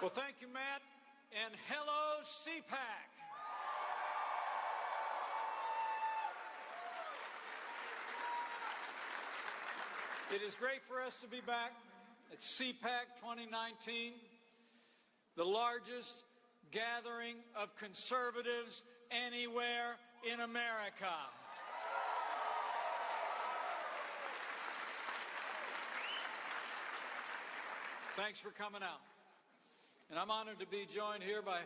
Well, thank you, Matt, and hello, CPAC. It is great for us to be back at CPAC 2019, the largest gathering of conservatives anywhere in America. Thanks for coming out. And I'm honored to be joined here by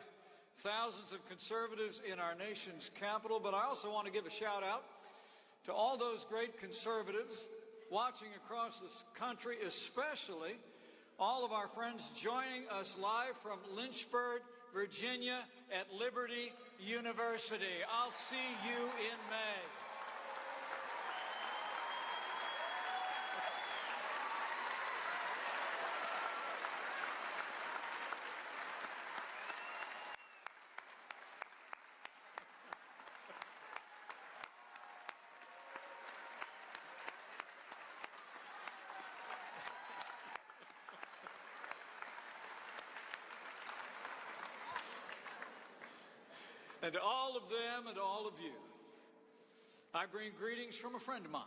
thousands of conservatives in our nation's capital, but I also want to give a shout out to all those great conservatives watching across this country, especially all of our friends joining us live from Lynchburg, Virginia at Liberty University. I'll see you in May. And to all of them and to all of you, I bring greetings from a friend of mine,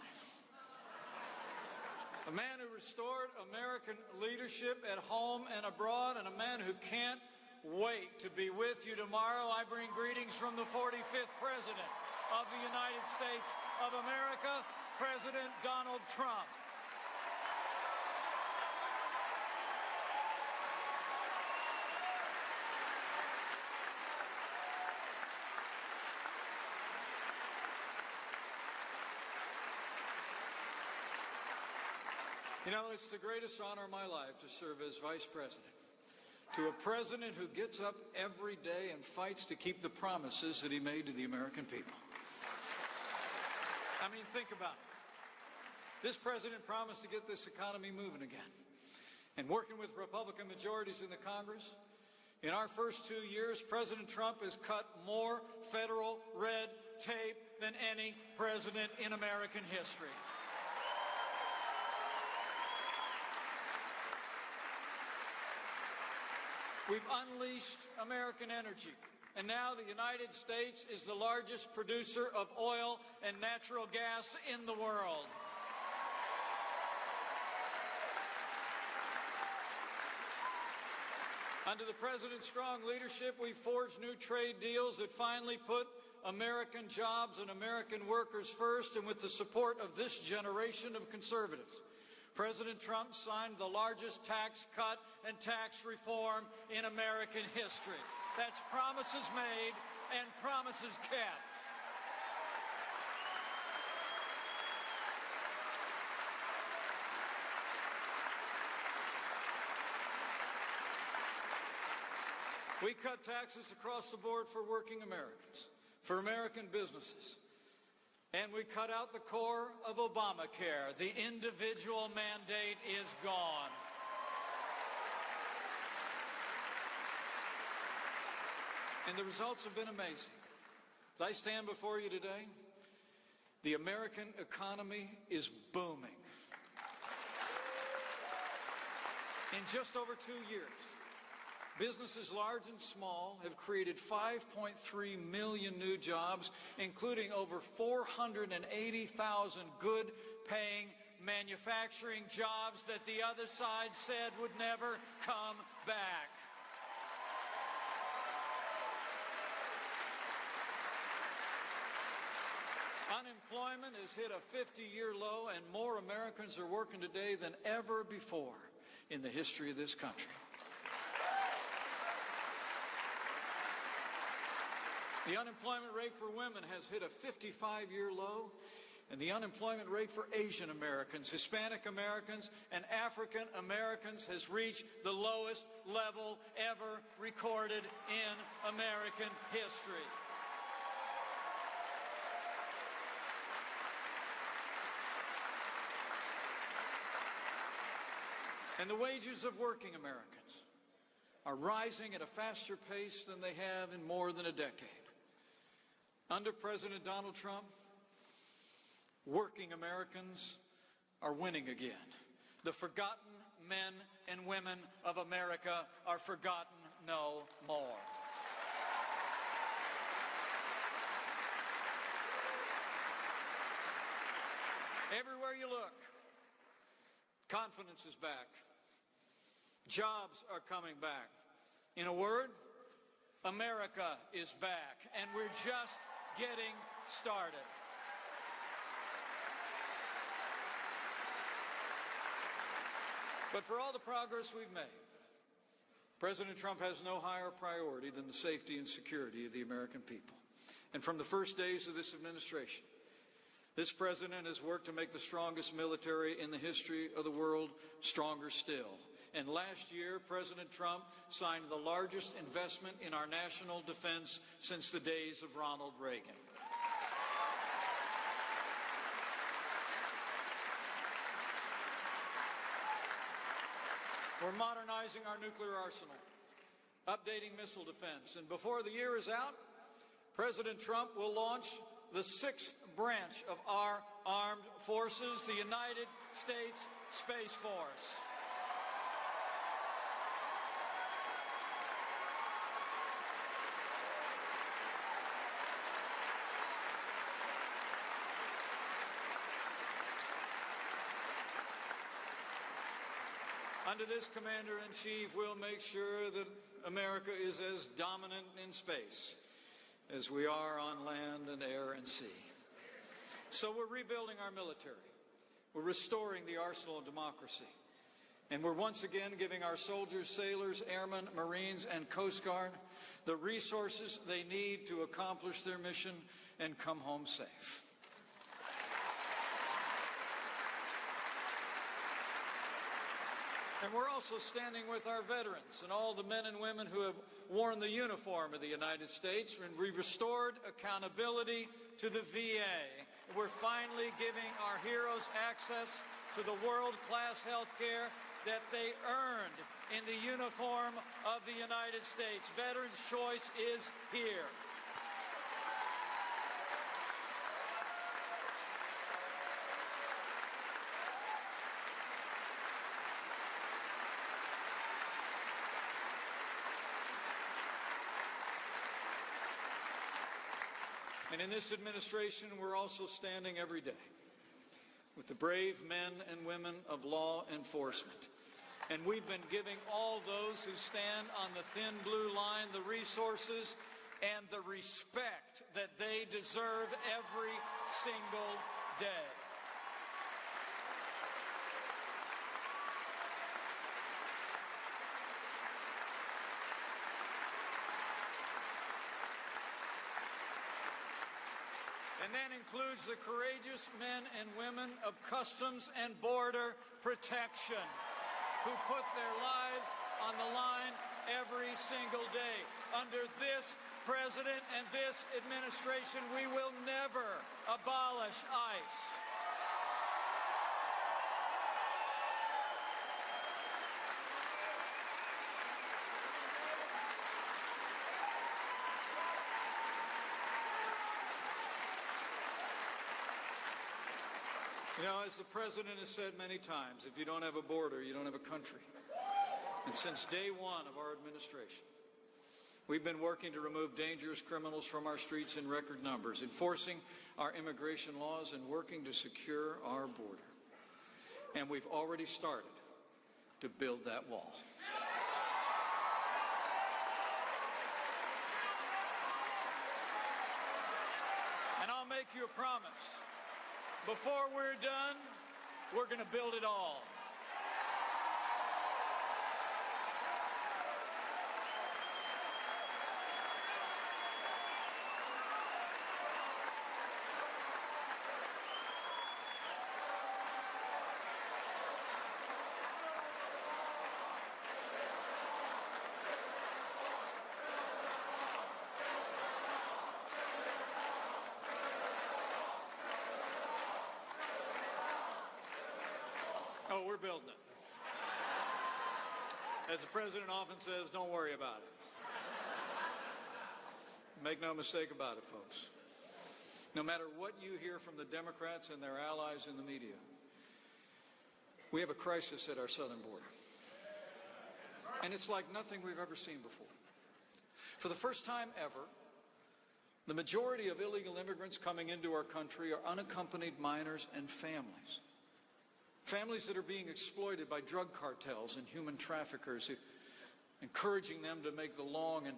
a man who restored American leadership at home and abroad, and a man who can't wait to be with you tomorrow. I bring greetings from the 45th President of the United States of America, President Donald Trump. You know, it's the greatest honor of my life to serve as Vice President to a president who gets up every day and fights to keep the promises that he made to the American people. I mean, think about it. This president promised to get this economy moving again. And working with Republican majorities in the Congress, in our first 2 years, President Trump has cut more federal red tape than any president in American history. We've unleashed American energy, and now the United States is the largest producer of oil and natural gas in the world. Under the President's strong leadership, we've forged new trade deals that finally put American jobs and American workers first, and with the support of this generation of conservatives, President Trump signed the largest tax cut and tax reform in American history. That's promises made and promises kept. We cut taxes across the board for working Americans, for American businesses. And we cut out the core of Obamacare. The individual mandate is gone. And the results have been amazing. As I stand before you today, the American economy is booming. In just over 2 years, businesses large and small have created 5.3 million new jobs, including over 480,000 good-paying manufacturing jobs that the other side said would never come back. Unemployment has hit a 50-year low, and more Americans are working today than ever before in the history of this country. The unemployment rate for women has hit a 55-year low, and the unemployment rate for Asian Americans, Hispanic Americans, and African Americans has reached the lowest level ever recorded in American history. And the wages of working Americans are rising at a faster pace than they have in more than a decade. Under President Donald Trump, working Americans are winning again. The forgotten men and women of America are forgotten no more. Everywhere you look, confidence is back. Jobs are coming back. In a word, America is back, and we're just getting started. But for all the progress we've made, President Trump has no higher priority than the safety and security of the American people. And from the first days of this administration, this president has worked to make the strongest military in the history of the world stronger still. And last year, President Trump signed the largest investment in our national defense since the days of Ronald Reagan. We're modernizing our nuclear arsenal, updating missile defense, and before the year is out, President Trump will launch the 6th branch of our armed forces, the United States Space Force. Under this commander-in-chief, we'll make sure that America is as dominant in space as we are on land and air and sea. So we're rebuilding our military. We're restoring the arsenal of democracy. And we're once again giving our soldiers, sailors, airmen, Marines, and Coast Guard the resources they need to accomplish their mission and come home safe. And we're also standing with our veterans and all the men and women who have worn the uniform of the United States, and we restored accountability to the VA. We're finally giving our heroes access to the world-class health care that they earned in the uniform of the United States. Veterans' choice is here. And in this administration, we're also standing every day with the brave men and women of law enforcement. And we've been giving all those who stand on the thin blue line the resources and the respect that they deserve every single day. And that includes the courageous men and women of Customs and Border Protection who put their lives on the line every single day. Under this president and this administration, we will never abolish ICE. You know, as the president has said many times, if you don't have a border, you don't have a country. And since day one of our administration, we've been working to remove dangerous criminals from our streets in record numbers, enforcing our immigration laws and working to secure our border. And we've already started to build that wall. And I'll make you a promise. Before we're done, we're going to build it all. Oh, we're building it. As the president often says, don't worry about it. Make no mistake about it, folks. No matter what you hear from the Democrats and their allies in the media, we have a crisis at our southern border. And it's like nothing we've ever seen before. For the first time ever, the majority of illegal immigrants coming into our country are unaccompanied minors and families. Families that are being exploited by drug cartels and human traffickers, encouraging them to make the long and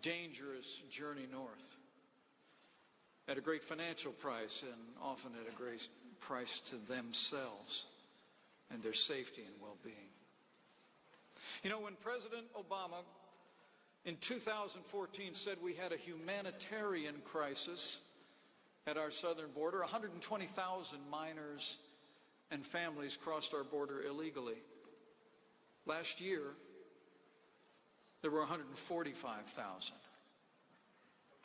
dangerous journey north at a great financial price and often at a great price to themselves and their safety and well-being. You know, when President Obama in 2014 said we had a humanitarian crisis at our southern border, 120,000 minors and families crossed our border illegally. Last year, there were 145,000.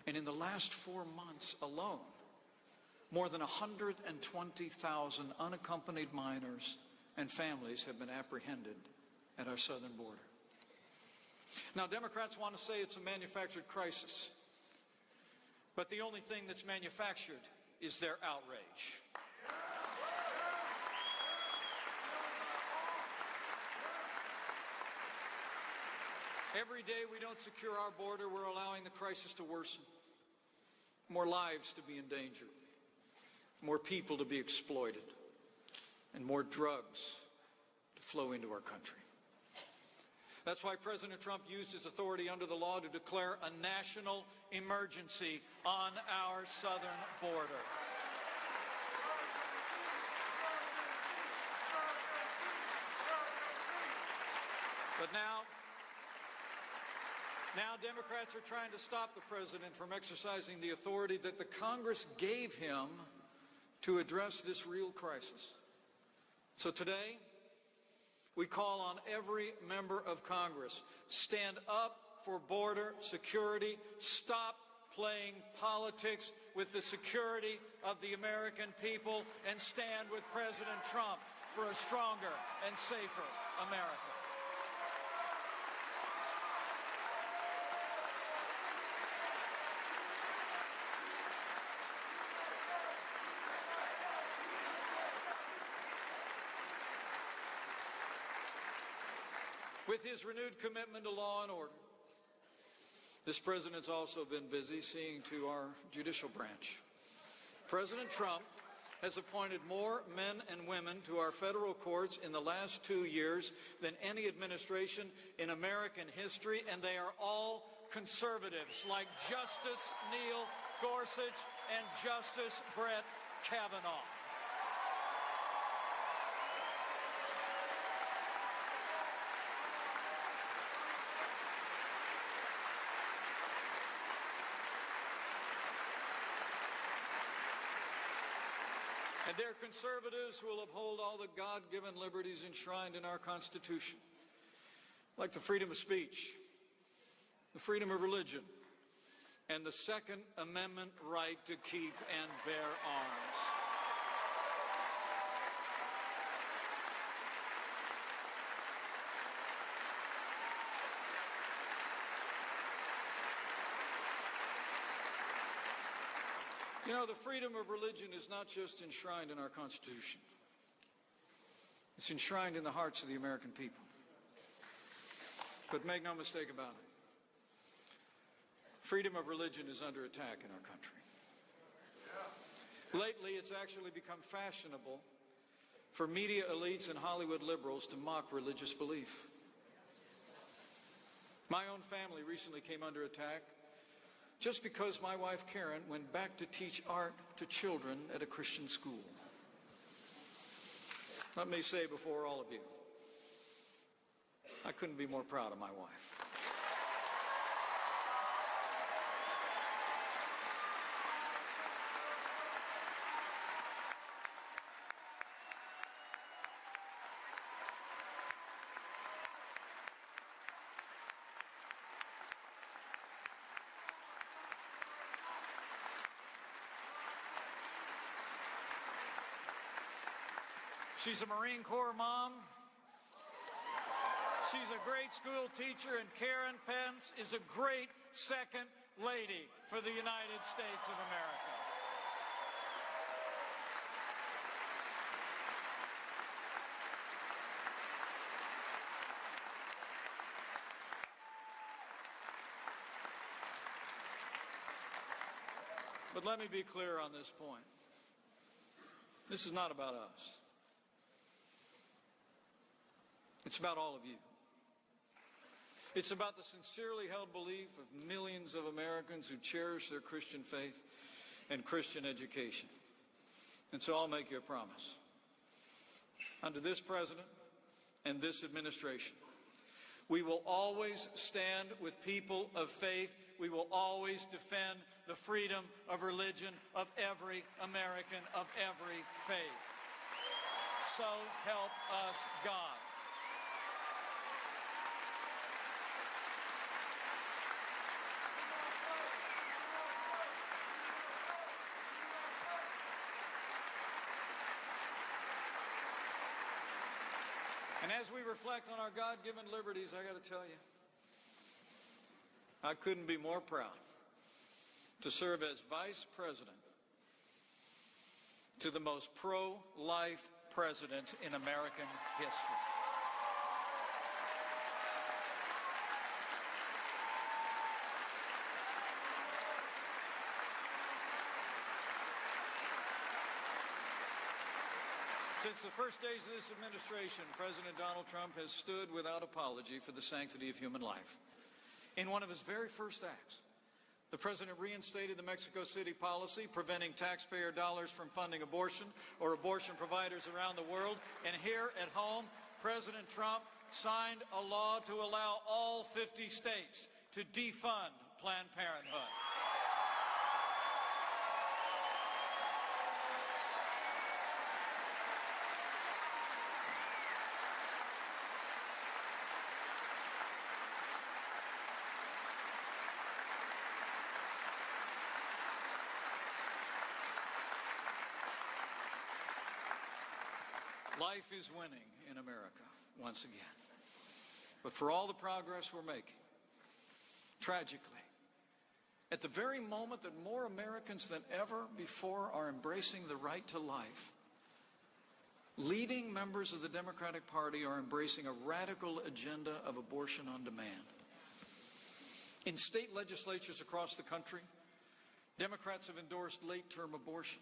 And in the last 4 months alone, more than 120,000 unaccompanied minors and families have been apprehended at our southern border. Now, Democrats want to say it's a manufactured crisis, but the only thing that's manufactured is their outrage. Every day we don't secure our border, we're allowing the crisis to worsen. More lives to be endangered, more people to be exploited, and more drugs to flow into our country. That's why President Trump used his authority under the law to declare a national emergency on our southern border. But now Democrats are trying to stop the president from exercising the authority that the Congress gave him to address this real crisis. So today, we call on every member of Congress, stand up for border security, stop playing politics with the security of the American people, and stand with President Trump for a stronger and safer America. With his renewed commitment to law and order, this president's also been busy seeing to our judicial branch. President Trump has appointed more men and women to our federal courts in the last 2 years than any administration in American history, and they are all conservatives like Justice Neil Gorsuch and Justice Brett Kavanaugh. And they're conservatives who will uphold all the God-given liberties enshrined in our Constitution, like the freedom of speech, the freedom of religion, and the Second Amendment right to keep and bear arms. You know, the freedom of religion is not just enshrined in our Constitution. It's enshrined in the hearts of the American people. But make no mistake about it, freedom of religion is under attack in our country. Lately, it's actually become fashionable for media elites and Hollywood liberals to mock religious belief. My own family recently came under attack just because my wife Karen went back to teach art to children at a Christian school. Let me say before all of you, I couldn't be more proud of my wife. She's a Marine Corps mom. She's a great school teacher, and Karen Pence is a great second lady for the United States of America. But let me be clear on this point. This is not about us. It's about all of you. It's about the sincerely held belief of millions of Americans who cherish their Christian faith and Christian education. And so I'll make you a promise. Under this president and this administration, we will always stand with people of faith. We will always defend the freedom of religion of every American of every faith. So help us God. And as we reflect on our God-given liberties, I got to tell you, I couldn't be more proud to serve as Vice President to the most pro-life president in American history. Since the first days of this administration, President Donald Trump has stood without apology for the sanctity of human life. In one of his very first acts, the president reinstated the Mexico City policy preventing taxpayer dollars from funding abortion or abortion providers around the world. And here at home, President Trump signed a law to allow all 50 states to defund Planned Parenthood. Life is winning in America once again. But for all the progress we're making, tragically, at the very moment that more Americans than ever before are embracing the right to life, leading members of the Democratic Party are embracing a radical agenda of abortion on demand. In state legislatures across the country, Democrats have endorsed late-term abortion.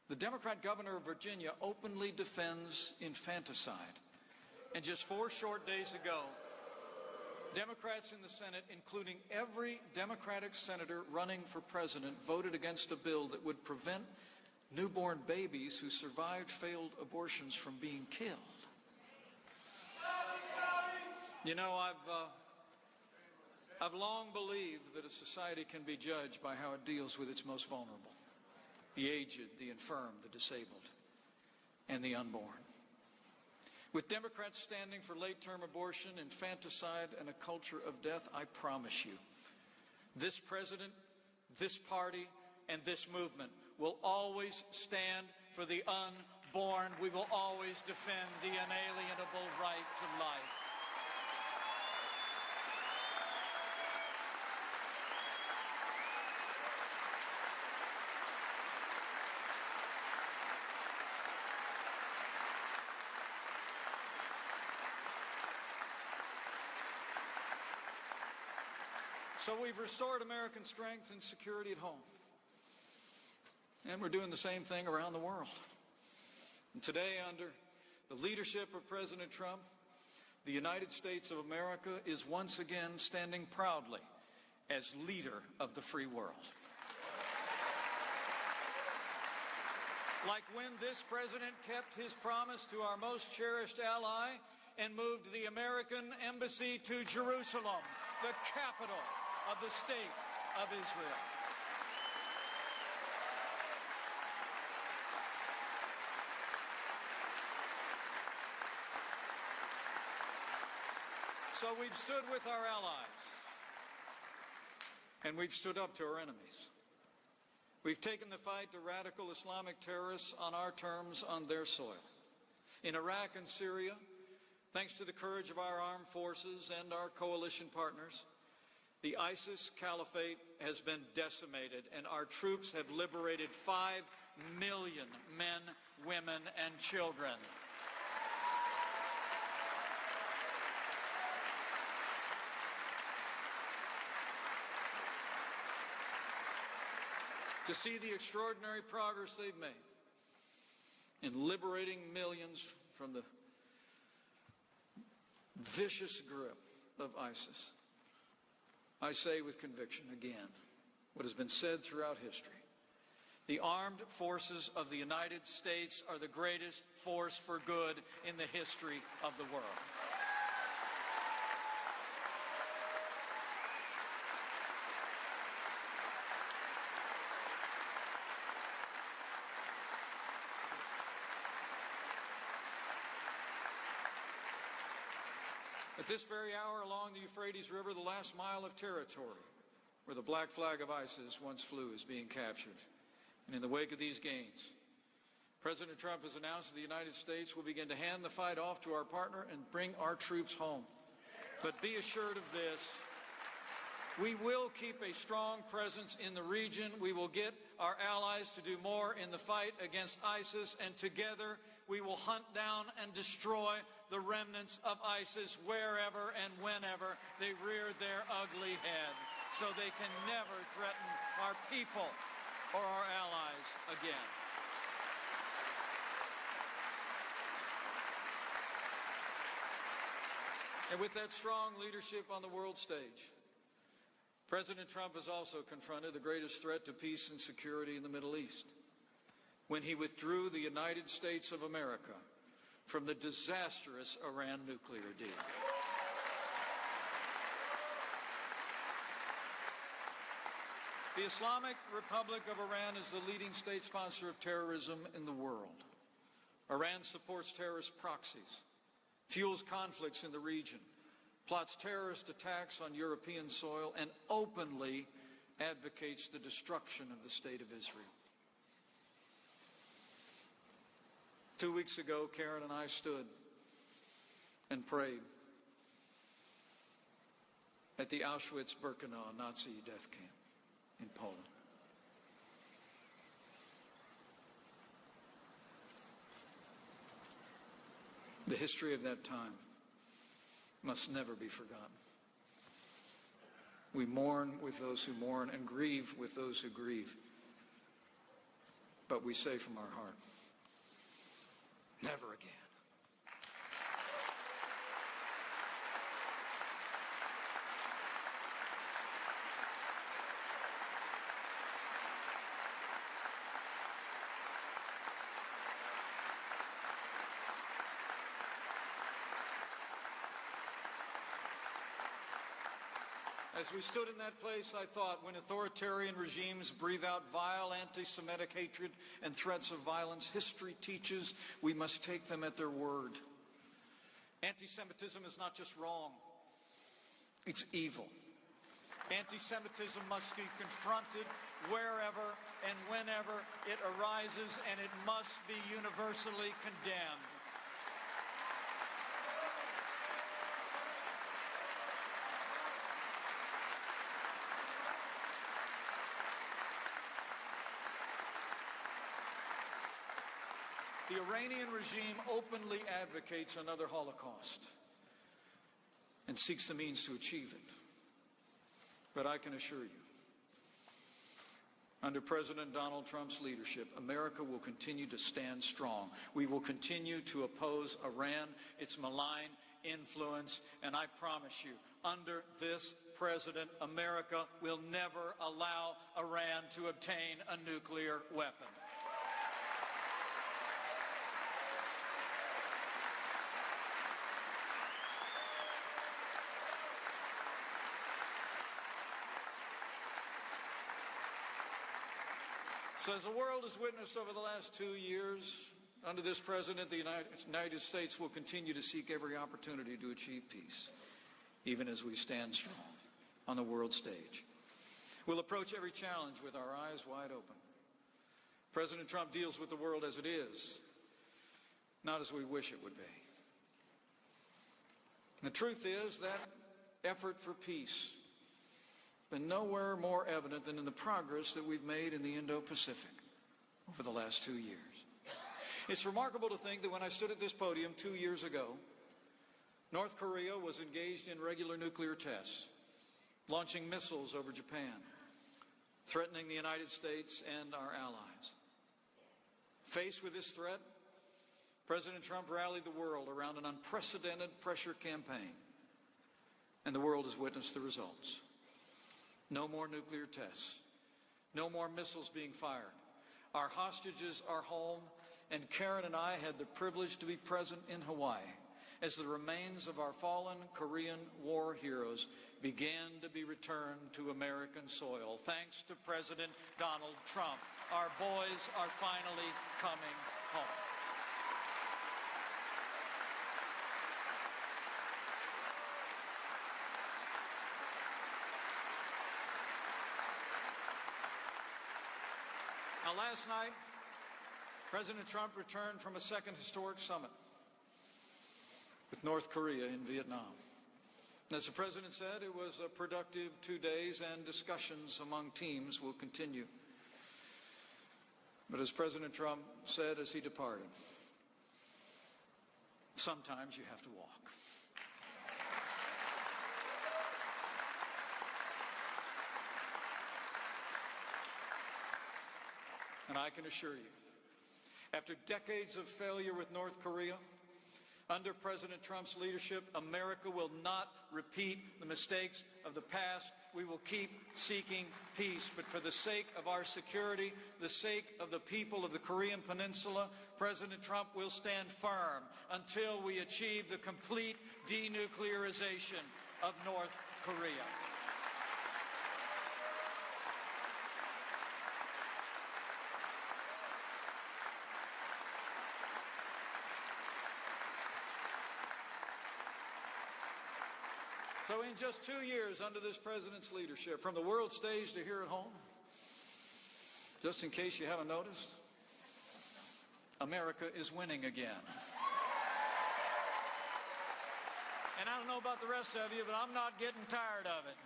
The Democrat governor of Virginia openly defends infanticide. And just 4 short days ago, Democrats in the Senate, including every Democratic senator running for president, voted against a bill that would prevent newborn babies who survived failed abortions from being killed. You know, I've long believed that a society can be judged by how it deals with its most vulnerable. The aged, the infirm, the disabled, and the unborn. With Democrats standing for late-term abortion, infanticide, and a culture of death, I promise you, this president, this party, and this movement will always stand for the unborn. We will always defend the inalienable right to life. So we've restored American strength and security at home. And we're doing the same thing around the world. And today, under the leadership of President Trump, the United States of America is once again standing proudly as leader of the free world. Like when this president kept his promise to our most cherished ally and moved the American embassy to Jerusalem, the capital of the state of Israel. So we've stood with our allies, and we've stood up to our enemies. We've taken the fight to radical Islamic terrorists on our terms on their soil. In Iraq and Syria, thanks to the courage of our armed forces and our coalition partners, the ISIS caliphate has been decimated, and our troops have liberated 5 million men, women, and children. to see the extraordinary progress they've made in liberating millions from the vicious grip of ISIS. I say with conviction again what has been said throughout history. The armed forces of the United States are the greatest force for good in the history of the world. At this very hour, along the Euphrates River, the last mile of territory where the black flag of ISIS once flew is being captured. And in the wake of these gains, President Trump has announced that the United States will begin to hand the fight off to our partner and bring our troops home. But be assured of this, we will keep a strong presence in the region. We will get our allies to do more in the fight against ISIS, and together we will hunt down and destroy the remnants of ISIS wherever and whenever they rear their ugly head, so they can never threaten our people or our allies again. And with that strong leadership on the world stage, President Trump has also confronted the greatest threat to peace and security in the Middle East when he withdrew the United States of America from the disastrous Iran nuclear deal. The Islamic Republic of Iran is the leading state sponsor of terrorism in the world. Iran supports terrorist proxies, fuels conflicts in the region, plots terrorist attacks on European soil, and openly advocates the destruction of the State of Israel. 2 weeks ago, Karen and I stood and prayed at the Auschwitz-Birkenau Nazi death camp in Poland. The history of that time must never be forgotten. We mourn with those who mourn and grieve with those who grieve. But we say from our heart, never again. As we stood in that place, I thought, when authoritarian regimes breathe out vile anti-Semitic hatred and threats of violence, history teaches we must take them at their word. Anti-Semitism is not just wrong, it's evil. Anti-Semitism must be confronted wherever and whenever it arises, and it must be universally condemned. The Iranian regime openly advocates another Holocaust and seeks the means to achieve it. But I can assure you, under President Donald Trump's leadership, America will continue to stand strong. We will continue to oppose Iran, its malign influence, and I promise you, under this president, America will never allow Iran to obtain a nuclear weapon. So as the world has witnessed over the last 2 years, under this president, the United States will continue to seek every opportunity to achieve peace, even as we stand strong on the world stage. We'll approach every challenge with our eyes wide open. President Trump deals with the world as it is, not as we wish it would be. And the truth is that effort for peace been nowhere more evident than in the progress that we've made in the Indo-Pacific over the last 2 years. It's remarkable to think that when I stood at this podium 2 years ago, North Korea was engaged in regular nuclear tests, launching missiles over Japan. threatening the United States and our allies. Faced with this threat, President Trump rallied the world around an unprecedented pressure campaign, and the world has witnessed the results. No more nuclear tests. No more missiles being fired. Our hostages are home, and Karen and I had the privilege to be present in Hawaii as the remains of our fallen Korean War heroes began to be returned to American soil. Thanks to President Donald Trump, our boys are finally coming home. Now, last night, President Trump returned from a second historic summit with North Korea in Vietnam. As the President said, it was a productive 2 days, and discussions among teams will continue. But as President Trump said as he departed, sometimes you have to walk. And I can assure you, after decades of failure with North Korea, under President Trump's leadership, America will not repeat the mistakes of the past. We will keep seeking peace. But for the sake of our security, the sake of the people of the Korean Peninsula, President Trump will stand firm until we achieve the complete denuclearization of North Korea. So in just 2 years under this president's leadership, from the world stage to here at home, just in case you haven't noticed, America is winning again. And I don't know about the rest of you, but I'm not getting tired of it.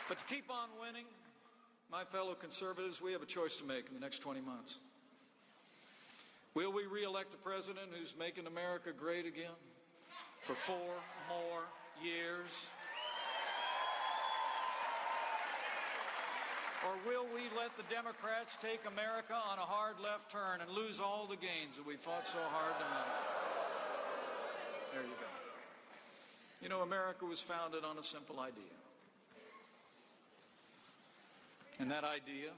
But to keep on winning, my fellow conservatives, we have a choice to make in the next 20 months. Will we re-elect a president who's making America great again for 4 more years? Or will we let the Democrats take America on a hard left turn and lose all the gains that we fought so hard to make? There you go. You know, America was founded on a simple idea. And that idea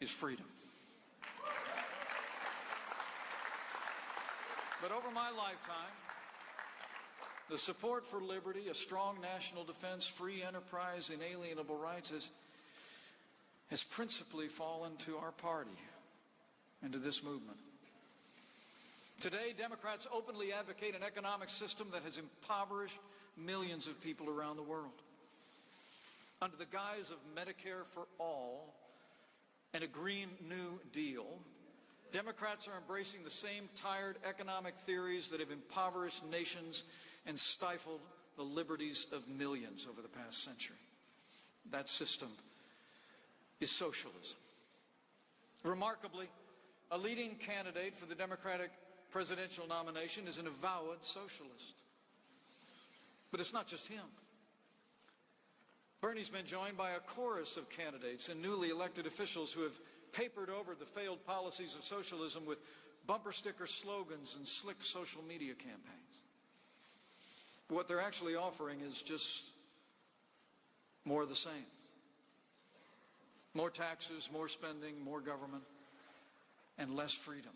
is freedom. But over my lifetime, the support for liberty, a strong national defense, free enterprise, inalienable rights has principally fallen to our party and to this movement. Today, Democrats openly advocate an economic system that has impoverished millions of people around the world. Under the guise of Medicare for all and a Green New Deal, Democrats are embracing the same tired economic theories that have impoverished nations and stifled the liberties of millions over the past century. That system is socialism. Remarkably, a leading candidate for the Democratic presidential nomination is an avowed socialist. But it's not just him. Bernie's been joined by a chorus of candidates and newly elected officials who have papered over the failed policies of socialism with bumper sticker slogans and slick social media campaigns. What they're actually offering is just more of the same. More taxes, more spending, more government, and less freedom.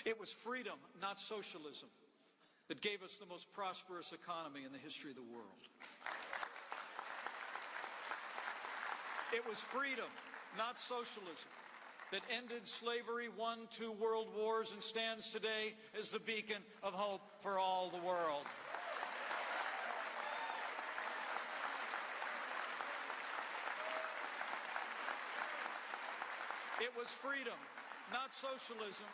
It was freedom, not socialism, that gave us the most prosperous economy in the history of the world. It was freedom, not socialism, that ended slavery, won 2 world wars, and stands today as the beacon of hope for all the world. It was freedom, not socialism,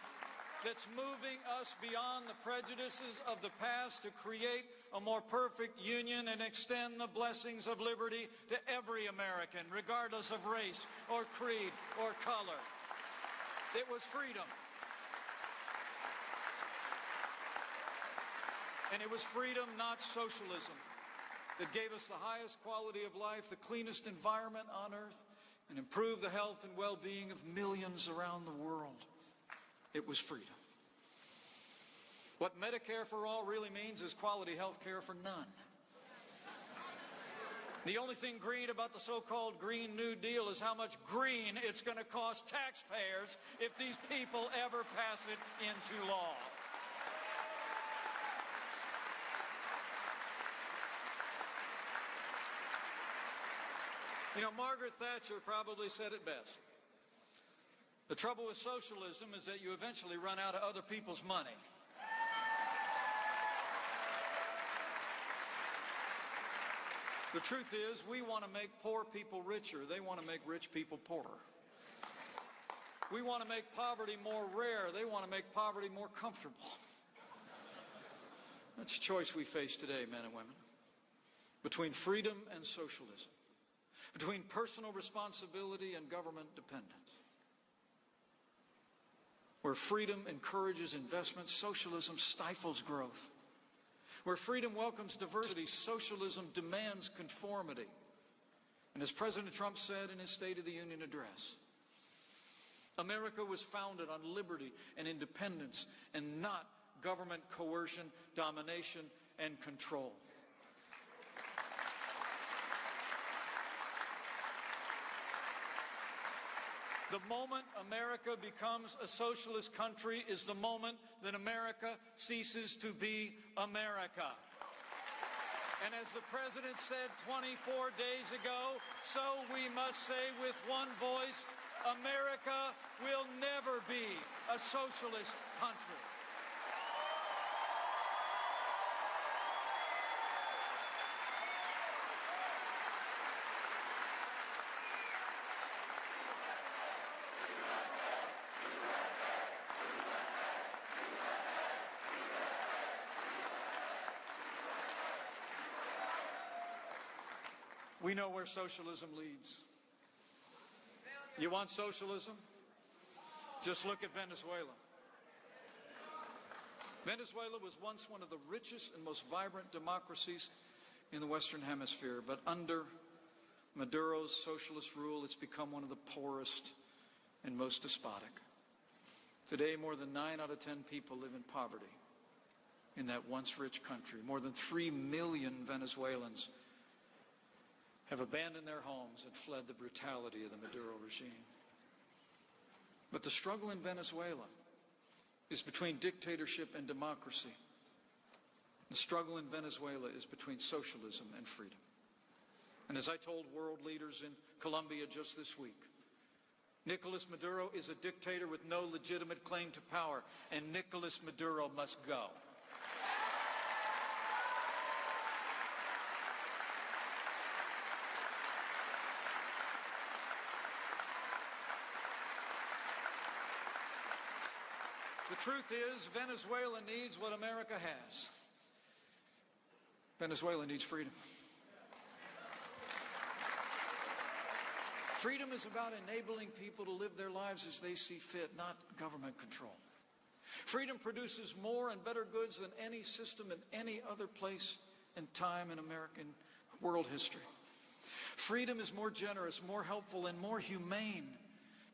that's moving us beyond the prejudices of the past to create a more perfect union and extend the blessings of liberty to every American, regardless of race or creed or color. It was freedom. And it was freedom, not socialism, that gave us the highest quality of life, the cleanest environment on earth, and improved the health and well-being of millions around the world. It was freedom. What Medicare for all really means is quality health care for none. The only thing green about the so-called Green New Deal is how much green it's going to cost taxpayers if these people ever pass it into law. You know, Margaret Thatcher probably said it best. The trouble with socialism is that you eventually run out of other people's money. The truth is, we want to make poor people richer. They want to make rich people poorer. We want to make poverty more rare. They want to make poverty more comfortable. That's a choice we face today, men and women, between freedom and socialism, between personal responsibility and government dependence. Where freedom encourages investment, socialism stifles growth. Where freedom welcomes diversity, socialism demands conformity. And as President Trump said in his State of the Union address, America was founded on liberty and independence and not government coercion, domination, and control. The moment America becomes a socialist country is the moment that America ceases to be America. And as the President said 24 days ago, so we must say with one voice, America will never be a socialist country. We know where socialism leads. You want socialism? Just look at Venezuela. Venezuela was once one of the richest and most vibrant democracies in the Western Hemisphere, but under Maduro's socialist rule, it's become one of the poorest and most despotic. Today, more than 9 out of 10 people live in poverty in that once rich country. More than 3 million Venezuelans have abandoned their homes and fled the brutality of the Maduro regime. But the struggle in Venezuela is between dictatorship and democracy. The struggle in Venezuela is between socialism and freedom. And as I told world leaders in Colombia just this week, Nicolas Maduro is a dictator with no legitimate claim to power, and Nicolas Maduro must go. The truth is, Venezuela needs what America has. Venezuela needs freedom. Freedom is about enabling people to live their lives as they see fit, not government control. Freedom produces more and better goods than any system in any other place and time in American world history. Freedom is more generous, more helpful, and more humane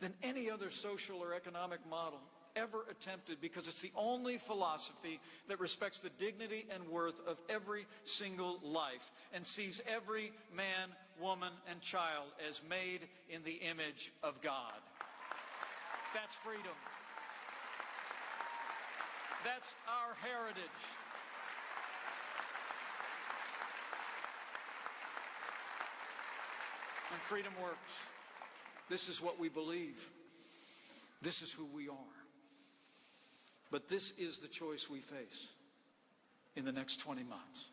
than any other social or economic model ever attempted, because it's the only philosophy that respects the dignity and worth of every single life and sees every man, woman, and child as made in the image of God. That's freedom. That's our heritage. And freedom works. This is what we believe. This is who we are. But this is the choice we face in the next 20 months.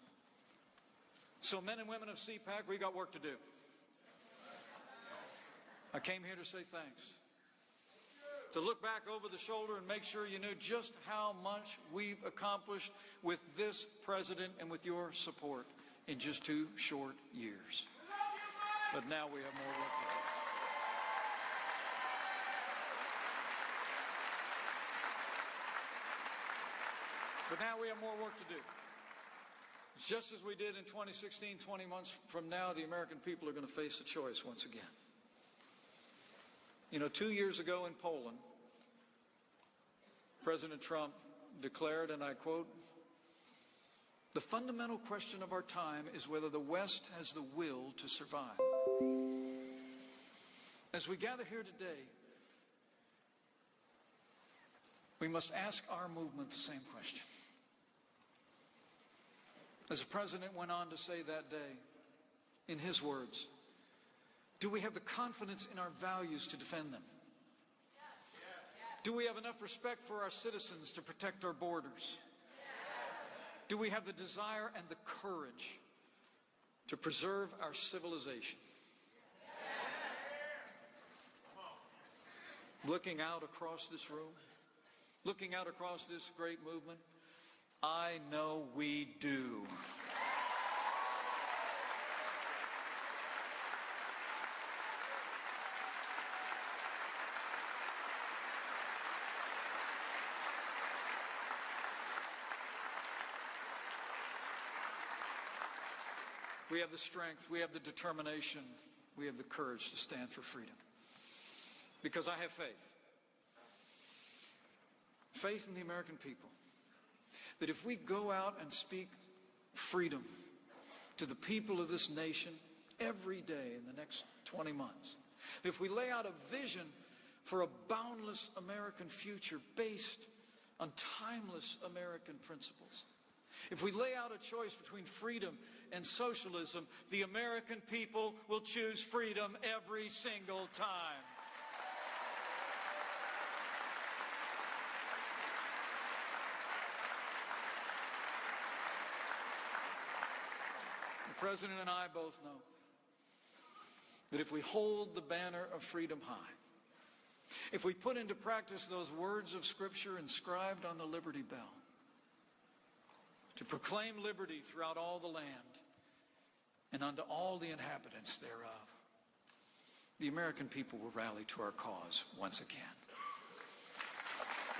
So men and women of CPAC, we got work to do. I came here to say thanks. To look back over the shoulder and make sure you knew just how much we've accomplished with this president and with your support in just 2 short years. But now we have more work to do. But now we have more work to do. Just as we did in 2016, 20 months from now, the American people are going to face a choice once again. You know, 2 years ago in Poland, President Trump declared, and I quote, "The fundamental question of our time is whether the West has the will to survive." As we gather here today, we must ask our movement the same question. As the President went on to say that day, in his words, do we have the confidence in our values to defend them? Do we have enough respect for our citizens to protect our borders? Do we have the desire and the courage to preserve our civilization? Looking out across this room, looking out across this great movement, I know we do. We have the strength, we have the determination, we have the courage to stand for freedom. Because I have faith. Faith in the American people. That if we go out and speak freedom to the people of this nation every day in the next 20 months, if we lay out a vision for a boundless American future based on timeless American principles, if we lay out a choice between freedom and socialism, the American people will choose freedom every single time. The President and I both know that if we hold the banner of freedom high, if we put into practice those words of Scripture inscribed on the Liberty Bell, to proclaim liberty throughout all the land and unto all the inhabitants thereof, the American people will rally to our cause once again.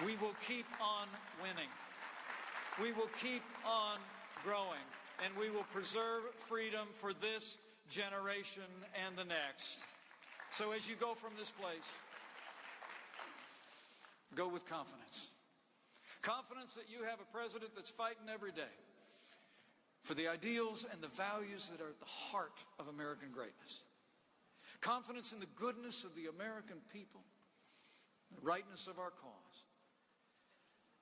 We will keep on winning. We will keep on growing. And we will preserve freedom for this generation and the next. So as you go from this place, go with confidence. Confidence that you have a president that's fighting every day for the ideals and the values that are at the heart of American greatness. Confidence in the goodness of the American people, the rightness of our cause.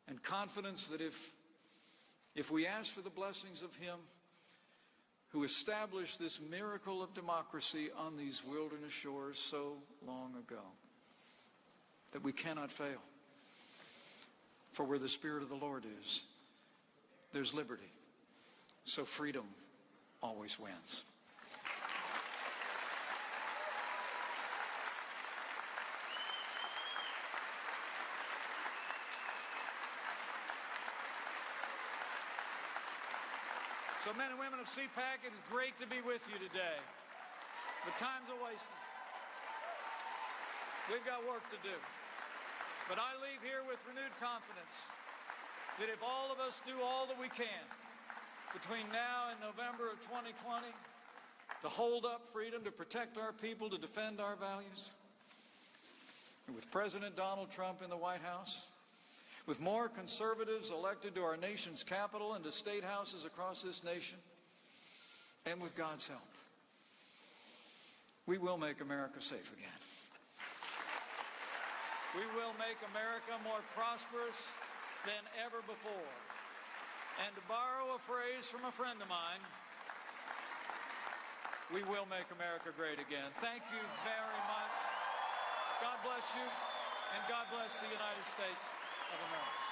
And confidence that if we ask for the blessings of Him who established this miracle of democracy on these wilderness shores so long ago, that we cannot fail. For where the Spirit of the Lord is, there's liberty. So freedom always wins. So men and women of CPAC, it is great to be with you today. The time's a wasting. We've got work to do. But I leave here with renewed confidence that if all of us do all that we can between now and November of 2020 to hold up freedom, to protect our people, to defend our values, and with President Donald Trump in the White House, with more conservatives elected to our nation's capital and to state houses across this nation, and with God's help, we will make America safe again. We will make America more prosperous than ever before. And to borrow a phrase from a friend of mine, we will make America great again. Thank you very much. God bless you, and God bless the United States of America.